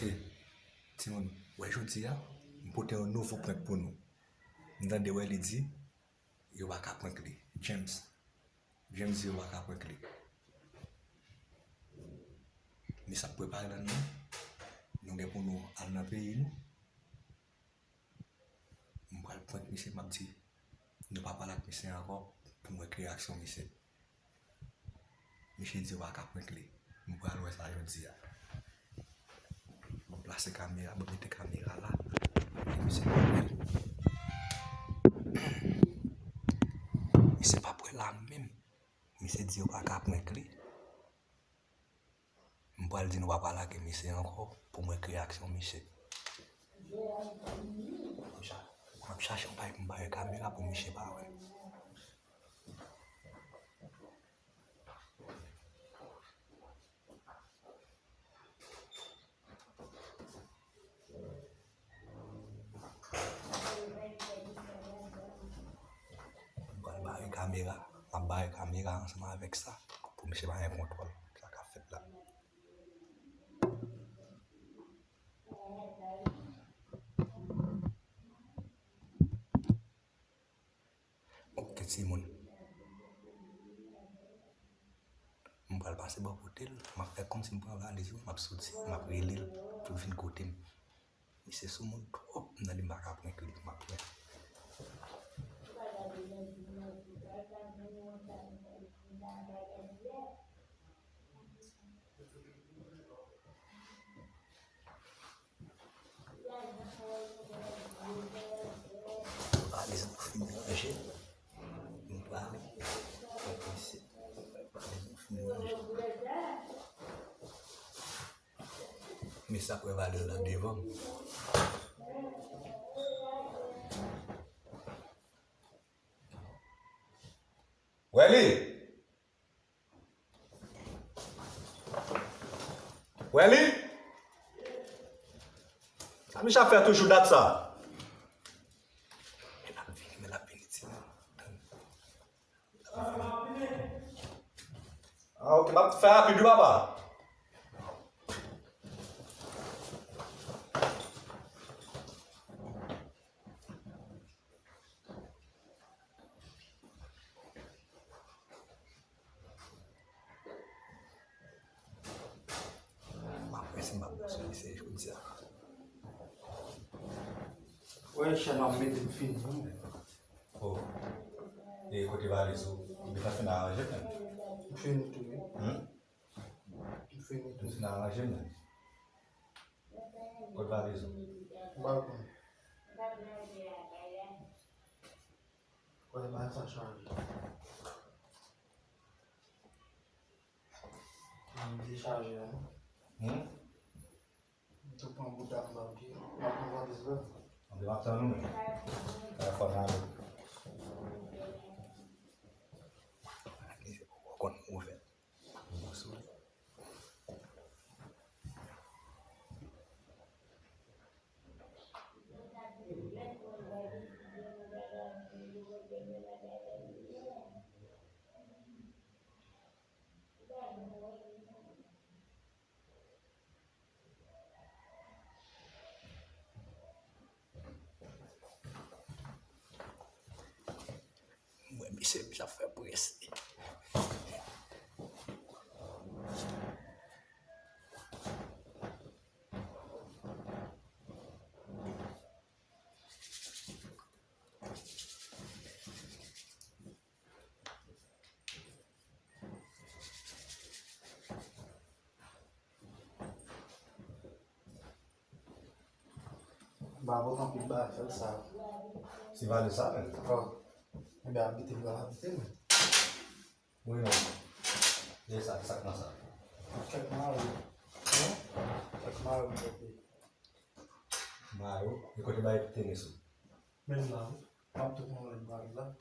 Et, Timon, ouais, je dis, pour un nouveau point pour nous. Nous avons dit, il va pas prendre clé. James, il va pas prendre clé. Mais ça peut pas aller dans nous avons pour nous aller dans le pays. Nous allons prendre monsieur, m'a dit, nous ne pas parler avec monsieur encore pour nous créer action monsieur. Monsieur dit, il va pas prendre clé. Nous allons voir ça, je dis. Placer caméra, mettre caméra là. C'est pas pour là même. Monsieur dit on va pas prendre clé. On va dire on va parler avec monsieur encore pour moi créer action monsieur. On va chercher une caméra pour monsieur pas ouais. On va caméra ensemble avec ça pour monsieur pas un contrôle ça qu'a fait là. Ok Simon. Je vais passer par côté, je vais faire comme si je prends la valise, je vais sortir, je vais brûler pour venir côté. Mais c'est ce monde trop, je vais pas prendre que je vais prendre. Mais ça peut aller là devant. Welly! Welly! Ça me fait toujours date ça. Mais la pénitence. Ah ok, va faire rapide papa. Ouais, je m'en mets de film. Oh. Et côté valise, il va faire arranger même. Il fait une tournée. Il fait une Il tournée. va arranger même. Côté valise. Balcon. Ouais, bah ça change. On me décharge. Tu prends un bout d'argent. On va pouvoir des heures. On va faire nous. On va faire nous. Mais c'est déjà fait presser. Bah, vous en pouvez pas faire ça. C'est valide ça même. Oh. Eh bien, habitez, vous habitez, mais. Oui, non. C'est ça, ça comme ça. Chaque mois, oui. Chaque mois, oui. Mario, et côté bas, il est tennis. Même là, pas tout le monde est barré là.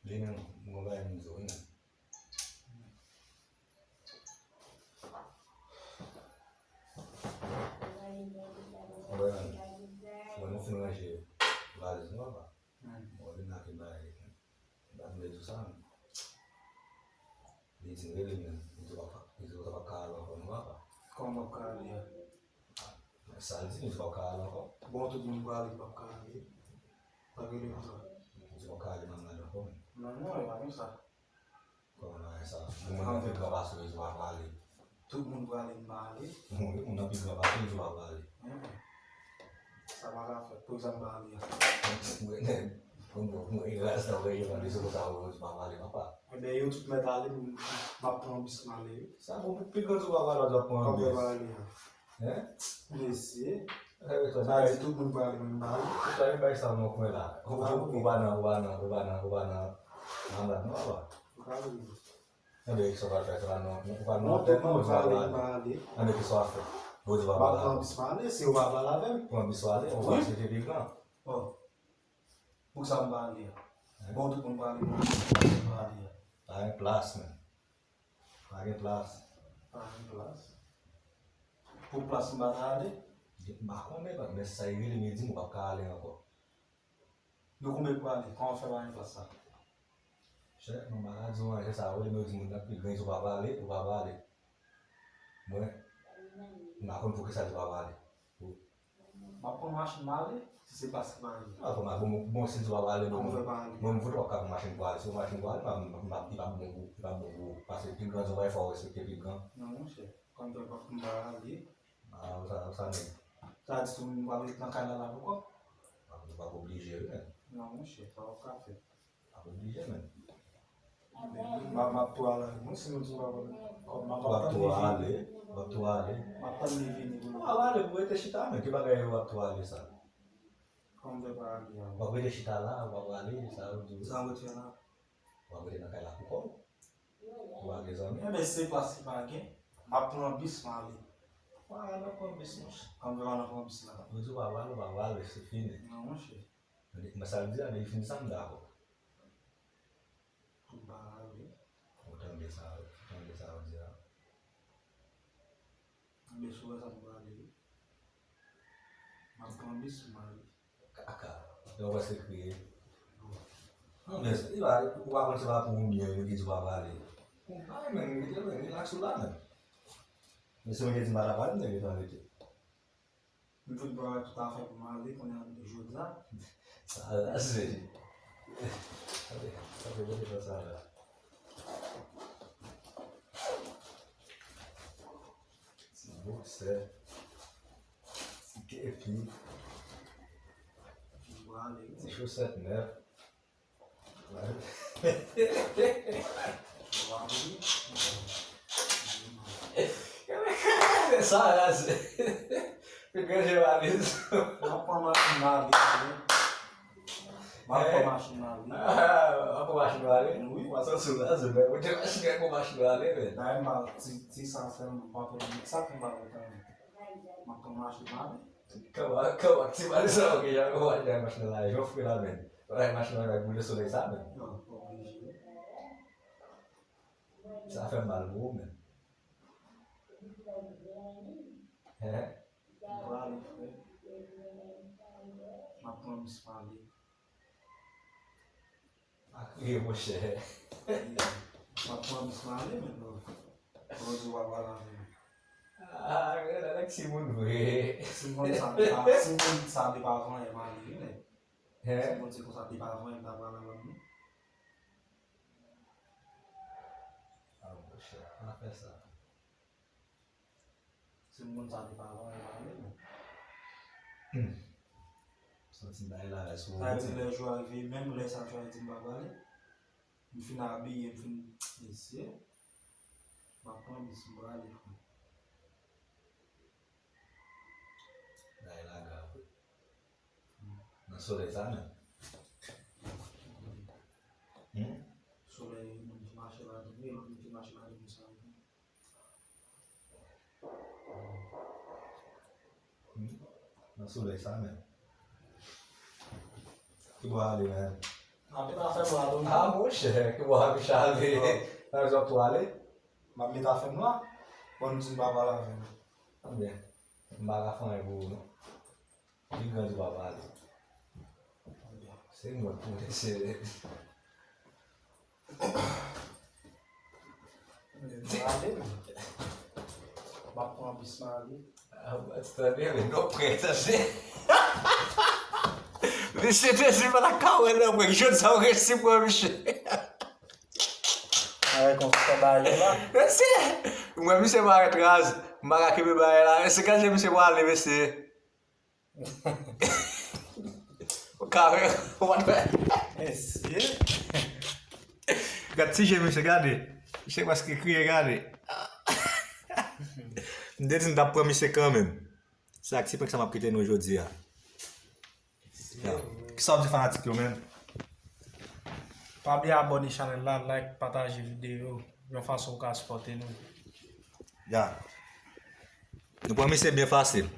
Lui, non, on va aller nous ouvrir. On va nous faire manger. Valise, non, va. On va venir à Kibaye. On va nous mettre tout ça. dit really men, itu apa kalau apa apa. Como cali. Salzi itu apa kalau apa. Bom todo mundo vale para cali. Para ele usar. Itu apa kalau mana ada apa. Não, eu não sei. Como não é essa? Uma pica baixo itu apa kali. Todo mundo vale vale. Uma pica baixo itu apa kali. Sama café, pois ambali. Não engraçado tahu ya kan disuruh tahu itu apa kali apa. Ada eu tudo medalha, mapão bismale. Sabe o pica itu apa kalau ada Como apa. vale? Nesse. Mas todo mundo vale vale. Saya baik sama mau lah. Ubana. Mana apa? Vale. Ada isolar no. Não todo mundo vale. Ada isolar. Vou de Mapão bismale, se o babala vem. Uma visual ou vai ser de não. Oh. Usam vale. Bom todo mundo vale. Vale. Tá em plus, man. Tá em plus. Plus. Por plus vale. Bahkan mereka nessa ini mesmo mau kali aku. No comer vale, como foi lá em plus. Saya membahas semua saya tahu ini mesmo tapi ganho o babale. Mulai nggak akan fokus aja babale. Mapão vale, se se passa vale. Aku nggak mau sih babale Como dong. foi vale? Mau foto akan macam vale, so macam vale mas tidak mau pasti tinggal so vai fora se que tinggal. Não sei. Quando eu vou vale. Usah nih. Tá de um vale na cara lá no copo? Aku beli je kan. Não sei, só o café. Aku beli je man. Mapão não sei onde vai. Waktu ale. Mapão livre ni. Vale, buat cerita man, kita gaya waktu ale sa. Como foi vale? Waktu cerita lah, waktu ale sa uju. Sangue tinha lá. Waktu nak kalah aku kau. Waktu zaman. É bem passa aqui. Mapão bismale. Wah, kau bisnis. Como vai lá no bismale? Uju awal se fini. Não sei. Masalah dia ada fini sama dah aku. Vale. Udah biasa aja. Pessoas vale. Mapão bismale. Kakak, eu vou ser que. Não, mas e lá, o aluno se vai para dia e diz o avali. Ai, mas ele langsung lah man. Bisa menjadi sembarangan ya gitu itu. Untuk bawa café vale, quando ajuda. Salah sih. Tapi boleh salah. Você que aqui Vale. deixa eu ser né Vale. salah sih pegar jawab itu Mapão vale. Mapão vale. apa masih balik masa sudah udah masih kayak masih balik kan Daí mal, se safar mapão sabe vale também. Mapão vale. kau sih balik sama kayak aku aja masih nilai yo filmen orang masih nilai boleh sudah sama Não, obligé. sampai malu men Vale. Mapão vale. Iya bos ya. Mapão vale, meu. Hoje o avala. Anak Simon gue. Simon sabe para é vale, né? Simon se sabe para é da vale lá. Ah bos ya. Apa sih? Simon sabe para é vale, né? Sendai lah semua. Tá dizendo jogar vi mesmo les jogar de vale. No final bi, no fim desse. Mapão vale. Dai lah gak. Nasıl sana? Sobre não marcha lá do meio, não marcha lá do museu. Nasıl sana? Kebali man. Tapi tá fazendo lá Ah bos ya. Kebali shali. Harus waktu ale. Mas me tá fazendo lá? Quando se vai lá, velho. Ambil. Mbak ibu. Tinggal di bawah. Saya mau tulis. Allez. Bapak habis mali. Tadi não preta assim. Você desce para cá, não, porque eu só recebi para mexer. Aí, com você daí lá. Você, uma vez você vai atrás, mas aqui me vai lá, esse cara já me chamou ali, você. O carro é Esse? Gati je mi se gade. Je mas ki kriye gade. Mdè di m da promise kan men. Sa ki se pek sa m ap kite nou jodi ya. Ki sa di fanatik yo men? Pa bi abone channel la, like, partage video, yon fason ka supporte nou. Ya. Nou promise bien fasil.